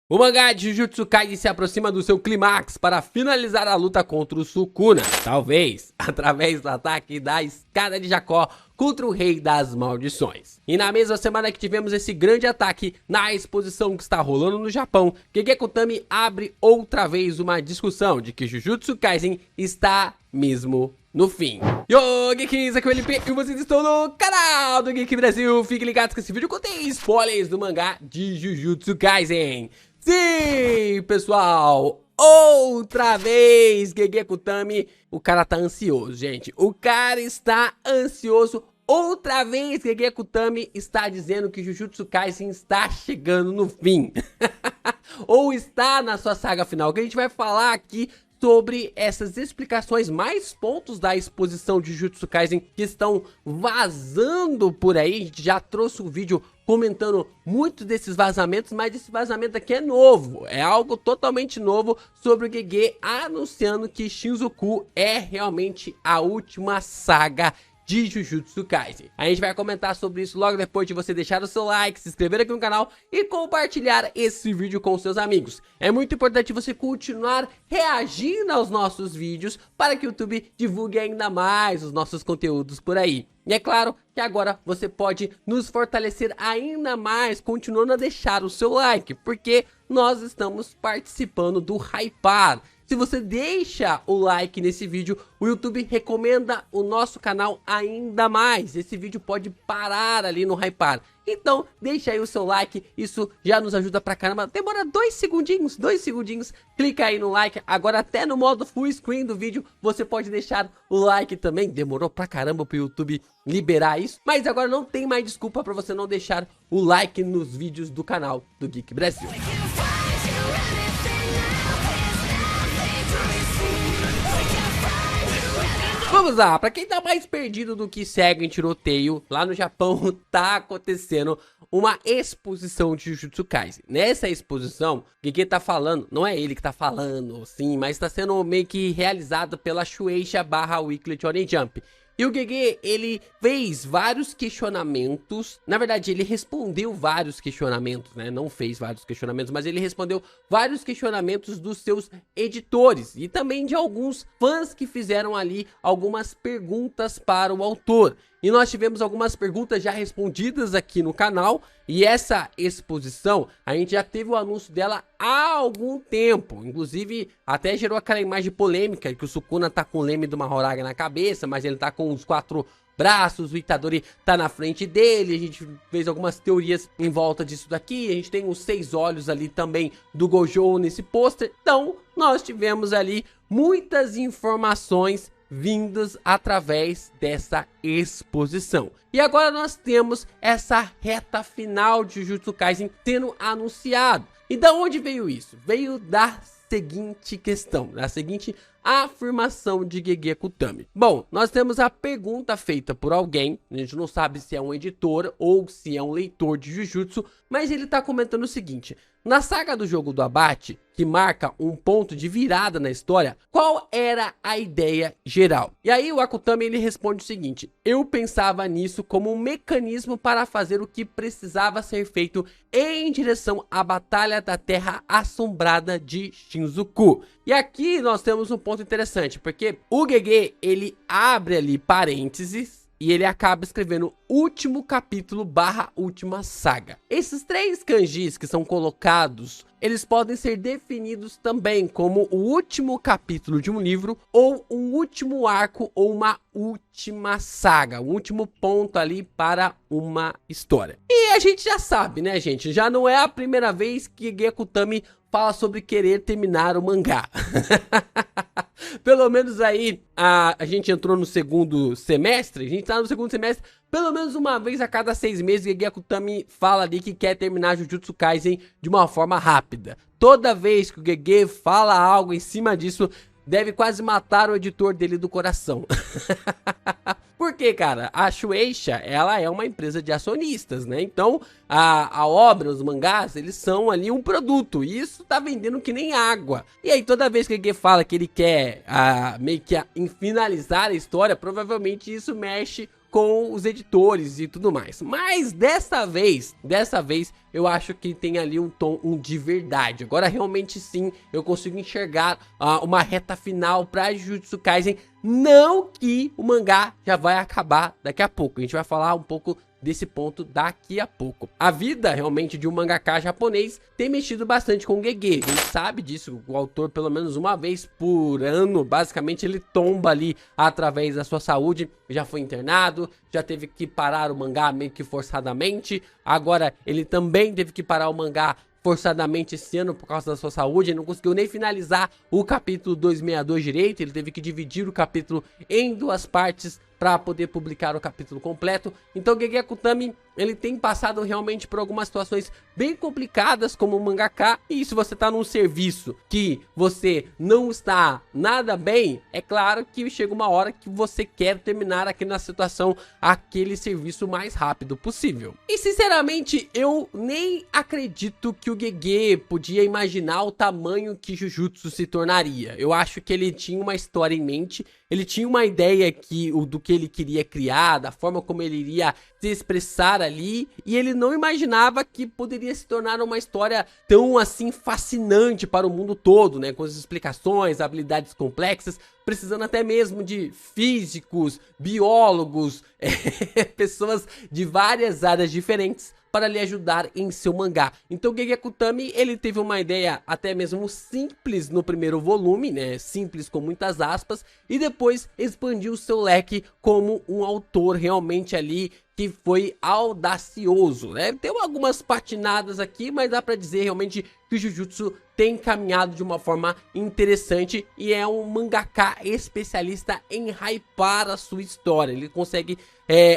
O mangá de Jujutsu Kaisen se aproxima do seu clímax para finalizar a luta contra o Sukuna, talvez através do ataque da escada de Jacó contra o Rei das Maldições. E na mesma semana que tivemos esse grande ataque na exposição que está rolando no Japão, Gege Akutami abre outra vez uma discussão de que Jujutsu Kaisen está mesmo no fim. Yo, Geeks, aqui é o LP e vocês estão no canal do Geek Brasil. Fiquem ligados que esse vídeo contém spoilers do mangá de Jujutsu Kaisen. Sim, pessoal, outra vez, Gege Akutami, o cara tá ansioso, gente, o cara está ansioso, outra vez, Gege Akutami está dizendo que Jujutsu Kaisen está chegando no fim, ou está na sua saga final, que a gente vai falar aqui sobre essas explicações, mais pontos da exposição de Jujutsu Kaisen que estão vazando por aí. A gente já trouxe um vídeo comentando muito desses vazamentos, mas esse vazamento aqui é novo, é algo totalmente novo sobre o Gege anunciando que Shinjuku é realmente a última saga de Jujutsu Kaisen. A gente vai comentar sobre isso logo depois de você deixar o seu like, se inscrever aqui no canal e compartilhar esse vídeo com seus amigos. É muito importante você continuar reagindo aos nossos vídeos para que o YouTube divulgue ainda mais os nossos conteúdos por aí. E é claro que agora você pode nos fortalecer ainda mais continuando a deixar o seu like, porque nós estamos participando do Hypar. Se você deixa o like nesse vídeo, o YouTube recomenda o nosso canal ainda mais. Esse vídeo pode parar ali no Hypar. Então, deixa aí o seu like, isso já nos ajuda pra caramba. Demora 2 segundinhos, clica aí no like. Agora até no modo full screen do vídeo, você pode deixar o like também. Demorou pra caramba pro YouTube liberar isso. Mas agora não tem mais desculpa pra você não deixar o like nos vídeos do canal do Geek Brasil. Vamos lá, pra quem tá mais perdido do que segue em tiroteio, lá no Japão tá acontecendo uma exposição de Jujutsu Kaisen. Nessa exposição, Gege tá falando, não é ele que tá falando, sim, mas tá sendo meio que realizado pela Shueisha / Weekly Shonen Jump. E o Gege, ele fez vários questionamentos, na verdade ele respondeu vários questionamentos, né, não fez vários questionamentos, mas ele respondeu vários questionamentos dos seus editores e também de alguns fãs que fizeram ali algumas perguntas para o autor. E nós tivemos algumas perguntas já respondidas aqui no canal. E essa exposição, a gente já teve o anúncio dela há algum tempo. Inclusive, até gerou aquela imagem polêmica que o Sukuna tá com o leme do Mahoraga na cabeça, mas ele tá com os 4 braços, o Itadori tá na frente dele. A gente fez algumas teorias em volta disso daqui. A gente tem os 6 olhos ali também do Gojo nesse pôster. Então, nós tivemos ali muitas informações vindas através dessa exposição. E agora nós temos essa reta final de Jujutsu Kaisen sendo anunciado. E da onde veio isso? Veio da seguinte questão, da seguinte afirmação de Gege Akutami. Bom, nós temos a pergunta feita por alguém, a gente não sabe se é um editor ou se é um leitor de Jujutsu, mas ele tá comentando o seguinte: na saga do jogo do abate, que marca um ponto de virada na história, qual era a ideia geral? E aí o Akutami ele responde o seguinte: eu pensava nisso como um mecanismo para fazer o que precisava ser feito em direção à Batalha da Terra Assombrada de Shinjuku. E aqui nós temos um ponto interessante, porque o Gege ele abre ali parênteses e ele acaba escrevendo último capítulo / última saga. Esses 3 kanjis que são colocados, eles podem ser definidos também como o último capítulo de um livro, ou um último arco, ou uma última saga, um último ponto ali para uma história. E a gente já sabe, né, gente? Já não é a primeira vez que Gege Akutami fala sobre querer terminar o mangá. Pelo menos aí, a gente entrou no segundo semestre, a gente tá no segundo semestre, pelo menos uma vez a cada 6 meses, Gege Akutami fala ali que quer terminar Jujutsu Kaisen de uma forma rápida. Toda vez que o Gege fala algo em cima disso, deve quase matar o editor dele do coração. Porque, cara, a Shueisha, ela é uma empresa de acionistas, né? Então, a obra, os mangás, eles são ali um produto. E isso tá vendendo que nem água. E aí, toda vez que alguém fala que ele quer meio que finalizar a história, provavelmente isso mexe com os editores e tudo mais. Mas dessa vez eu acho que tem ali um tom de verdade. Agora realmente sim, eu consigo enxergar uma reta final pra Jujutsu Kaisen. Não que o mangá já vai acabar daqui a pouco. A gente vai falar um pouco desse ponto daqui a pouco. A vida realmente de um mangaka japonês tem mexido bastante com o Gege. A gente sabe disso, o autor pelo menos uma vez por ano, basicamente ele tomba ali através da sua saúde, já foi internado, já teve que parar o mangá meio que forçadamente, agora ele também teve que parar o mangá forçadamente esse ano por causa da sua saúde, ele não conseguiu nem finalizar o capítulo 262 direito, ele teve que dividir o capítulo em duas partes para poder publicar o capítulo completo. Então Gege Akutami, ele tem passado realmente por algumas situações bem complicadas como mangaka, e se você tá num serviço que você não está nada bem, é claro que chega uma hora que você quer terminar aquela situação, aquele serviço o mais rápido possível. E sinceramente, eu nem acredito que o Gege podia imaginar o tamanho que Jujutsu se tornaria. Eu acho que ele tinha uma história em mente, ele tinha uma ideia do que ele queria criar, da forma como ele iria se expressar ali, e ele não imaginava que poderia se tornar uma história tão assim fascinante para o mundo todo, né, com as explicações, habilidades complexas, precisando até mesmo de físicos, biólogos, pessoas de várias áreas diferentes para lhe ajudar em seu mangá. Então Gege Akutami, ele teve uma ideia até mesmo simples no primeiro volume, né, simples com muitas aspas, e depois expandiu seu leque como um autor realmente ali que foi audacioso, né? Tem algumas patinadas aqui, mas dá pra dizer realmente que o Jujutsu tem caminhado de uma forma interessante e é um mangaka especialista em hypar a sua história. Ele consegue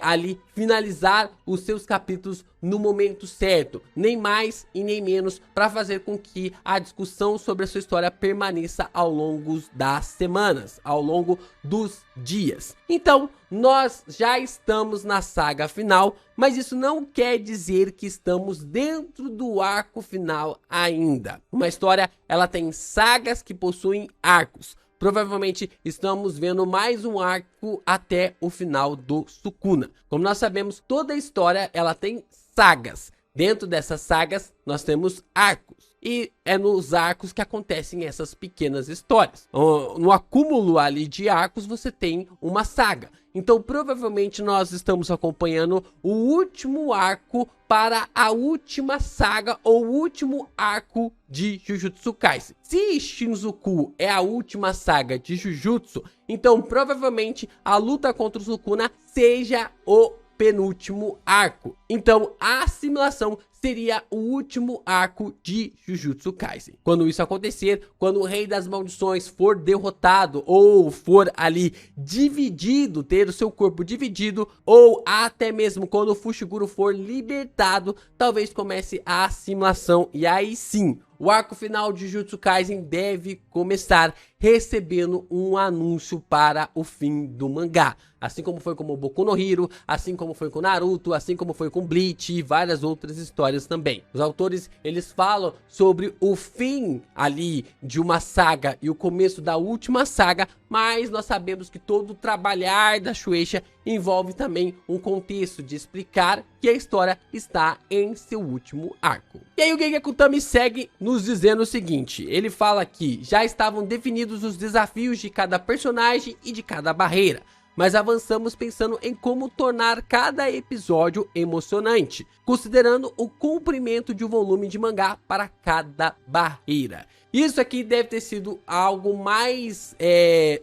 ali finalizar os seus capítulos no momento certo, nem mais e nem menos, para fazer com que a discussão sobre a sua história permaneça ao longo das semanas, ao longo dos dias. Então, nós já estamos na saga final, mas isso não quer dizer que estamos dentro do arco final ainda. Uma história, ela tem sagas que possuem arcos. Provavelmente estamos vendo mais um arco até o final do Sukuna. Como nós sabemos, toda a história ela tem sagas. Dentro dessas sagas, nós temos arcos. E é nos arcos que acontecem essas pequenas histórias. No acúmulo ali de arcos, você tem uma saga. Então, provavelmente, nós estamos acompanhando o último arco para a última saga ou o último arco de Jujutsu Kaisen. Se Shinjuku é a última saga de Jujutsu, então provavelmente a luta contra o Sukuna seja o penúltimo arco. Então a assimilação seria o último arco de Jujutsu Kaisen. Quando isso acontecer, quando o Rei das Maldições for derrotado ou for ali dividido, ter o seu corpo dividido, ou até mesmo quando o Fushiguro for libertado, talvez comece a assimilação, e aí sim, o arco final de Jujutsu Kaisen deve começar recebendo um anúncio para o fim do mangá. Assim como foi com o Boku no Hero, assim como foi com Naruto, assim como foi com Bleach e várias outras histórias também. Os autores, eles falam sobre o fim ali de uma saga e o começo da última saga, mas nós sabemos que todo o trabalhar da Shueisha envolve também um contexto de explicar que a história está em seu último arco. E aí o Gege Akutami segue nos dizendo o seguinte, ele fala que já estavam definidos os desafios de cada personagem e de cada barreira, mas avançamos pensando em como tornar cada episódio emocionante, considerando o comprimento de um volume de mangá para cada barreira. Isso aqui deve ter sido algo mais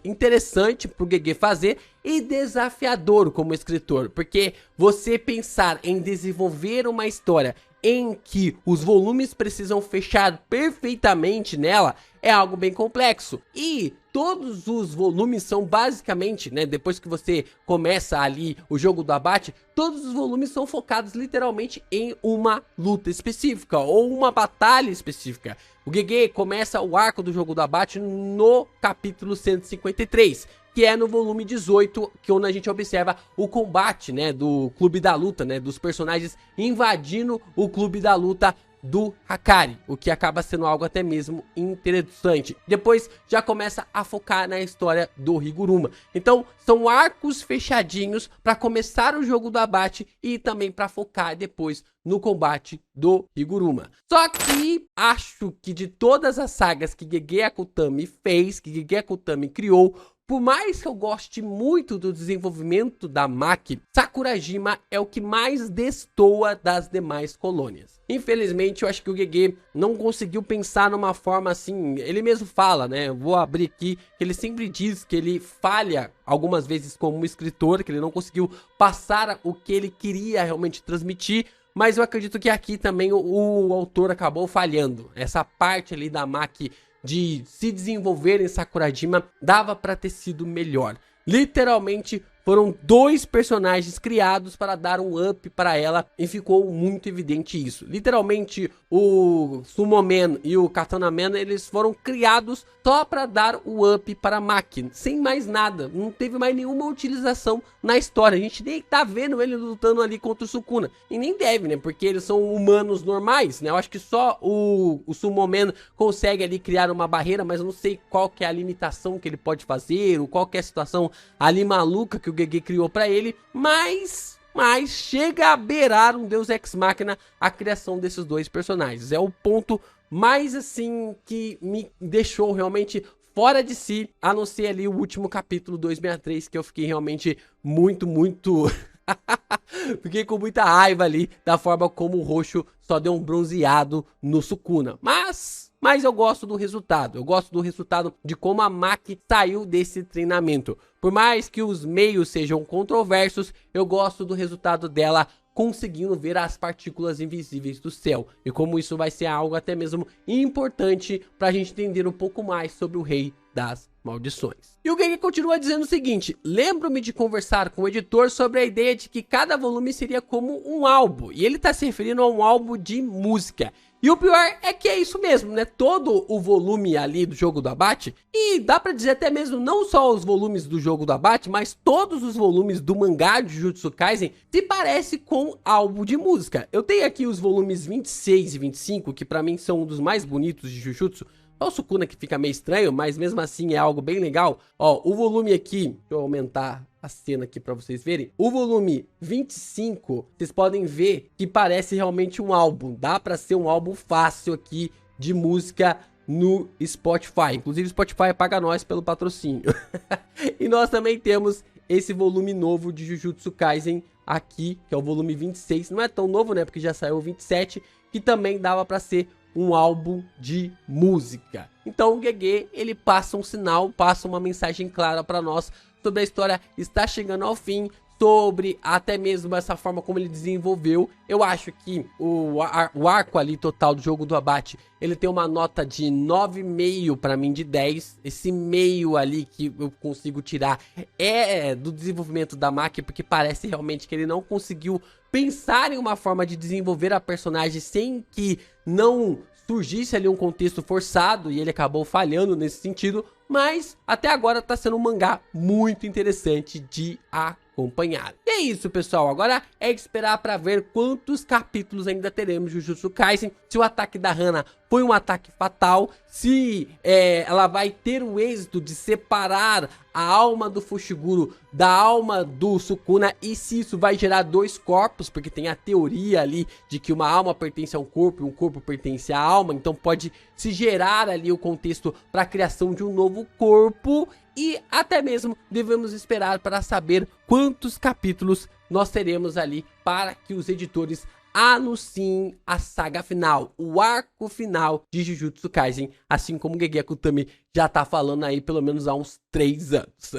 interessante para o Gege fazer e desafiador como escritor, porque você pensar em desenvolver uma história em que os volumes precisam fechar perfeitamente nela é algo bem complexo. E todos os volumes são basicamente, né, depois que você começa ali o jogo do abate, todos os volumes são focados literalmente em uma luta específica ou uma batalha específica. O Gege começa o arco do jogo do abate no capítulo 153. Que é no volume 18, que onde a gente observa o combate, né, do Clube da Luta, né, dos personagens invadindo o Clube da Luta do Hakari, o que acaba sendo algo até mesmo interessante. Depois já começa a focar na história do Higuruma. Então são arcos fechadinhos para começar o jogo do abate e também para focar depois no combate do Higuruma. Só que acho que de todas as sagas que Gege Akutami fez, que Gege Akutami criou, por mais que eu goste muito do desenvolvimento da Maki, Sakurajima é o que mais destoa das demais colônias. Infelizmente, eu acho que o Gege não conseguiu pensar numa forma assim, ele mesmo fala, né? Eu vou abrir aqui, que ele sempre diz que ele falha algumas vezes como escritor, que ele não conseguiu passar o que ele queria realmente transmitir. Mas eu acredito que aqui também o autor acabou falhando. Essa parte ali da Maki de se desenvolver em Sakurajima dava para ter sido melhor. Literalmente foram 2 personagens criados para dar um up para ela e ficou muito evidente isso. Literalmente o Sumoman e o Katana Man, eles foram criados só para dar o up para a Maki, sem mais nada. Não teve mais nenhuma utilização na história. A gente nem tá vendo ele lutando ali contra o Sukuna. E nem deve, né? Porque eles são humanos normais, né? Eu acho que só o Sumoman consegue ali criar uma barreira, mas eu não sei qual que é a limitação que ele pode fazer, ou qual que é a situação ali maluca que o Gege criou para ele, mas chega a beirar um Deus Ex Machina a criação desses 2 personagens. É o ponto mais assim que me deixou realmente fora de si, a não ser ali o último capítulo 263, que eu fiquei realmente muito fiquei com muita raiva ali da forma como o roxo só deu um bronzeado no Sukuna. Mas eu gosto do resultado. Eu gosto do resultado de como a Maki saiu desse treinamento. Por mais que os meios sejam controversos, eu gosto do resultado dela conseguindo ver as partículas invisíveis do céu. E como isso vai ser algo até mesmo importante para a gente entender um pouco mais sobre o Rei das Maldições. E o Gege continua dizendo o seguinte: lembro-me de conversar com o editor sobre a ideia de que cada volume seria como um álbum. E ele está se referindo a um álbum de música. E o pior é que é isso mesmo, né? Todo o volume ali do jogo do abate, e dá pra dizer até mesmo não só os volumes do jogo do abate, mas todos os volumes do mangá de Jujutsu Kaisen se parece com álbum de música. Eu tenho aqui os volumes 26 e 25, que pra mim são um dos mais bonitos de Jujutsu. Só o Sukuna que fica meio estranho, mas mesmo assim é algo bem legal. Ó, o volume aqui, deixa eu aumentar a cena aqui pra vocês verem. O volume 25, vocês podem ver que parece realmente um álbum. Dá pra ser um álbum fácil aqui de música no Spotify. Inclusive o Spotify paga nós pelo patrocínio. E nós também temos esse volume novo de Jujutsu Kaisen aqui, que é o volume 26. Não é tão novo, né? Porque já saiu o 27, que também dava pra ser um álbum de música. Então o Gege, ele passa um sinal, passa uma mensagem clara para nós sobre a história está chegando ao fim, sobre até mesmo essa forma como ele desenvolveu. Eu acho que o arco ali total do jogo do abate, ele tem uma nota de 9,5 para mim de 10. Esse meio ali que eu consigo tirar é do desenvolvimento da Maki, porque parece realmente que ele não conseguiu pensar em uma forma de desenvolver a personagem sem que não surgisse ali um contexto forçado, e ele acabou falhando nesse sentido. Mas até agora tá sendo um mangá muito interessante de acompanhar. E é isso, pessoal. Agora é esperar para ver quantos capítulos ainda teremos de Jujutsu Kaisen. Se o ataque da Hana foi um ataque fatal, se ela vai ter o êxito de separar a alma do Fushiguro da alma do Sukuna, e se isso vai gerar 2 corpos, porque tem a teoria ali de que uma alma pertence a um corpo e um corpo pertence à alma, então pode se gerar ali o contexto para a criação de um novo corpo. E até mesmo devemos esperar para saber quantos capítulos nós teremos ali para que os editores anunciem a saga final, o arco final de Jujutsu Kaisen, assim como o Gege Akutami já tá falando aí pelo menos há uns 3 anos.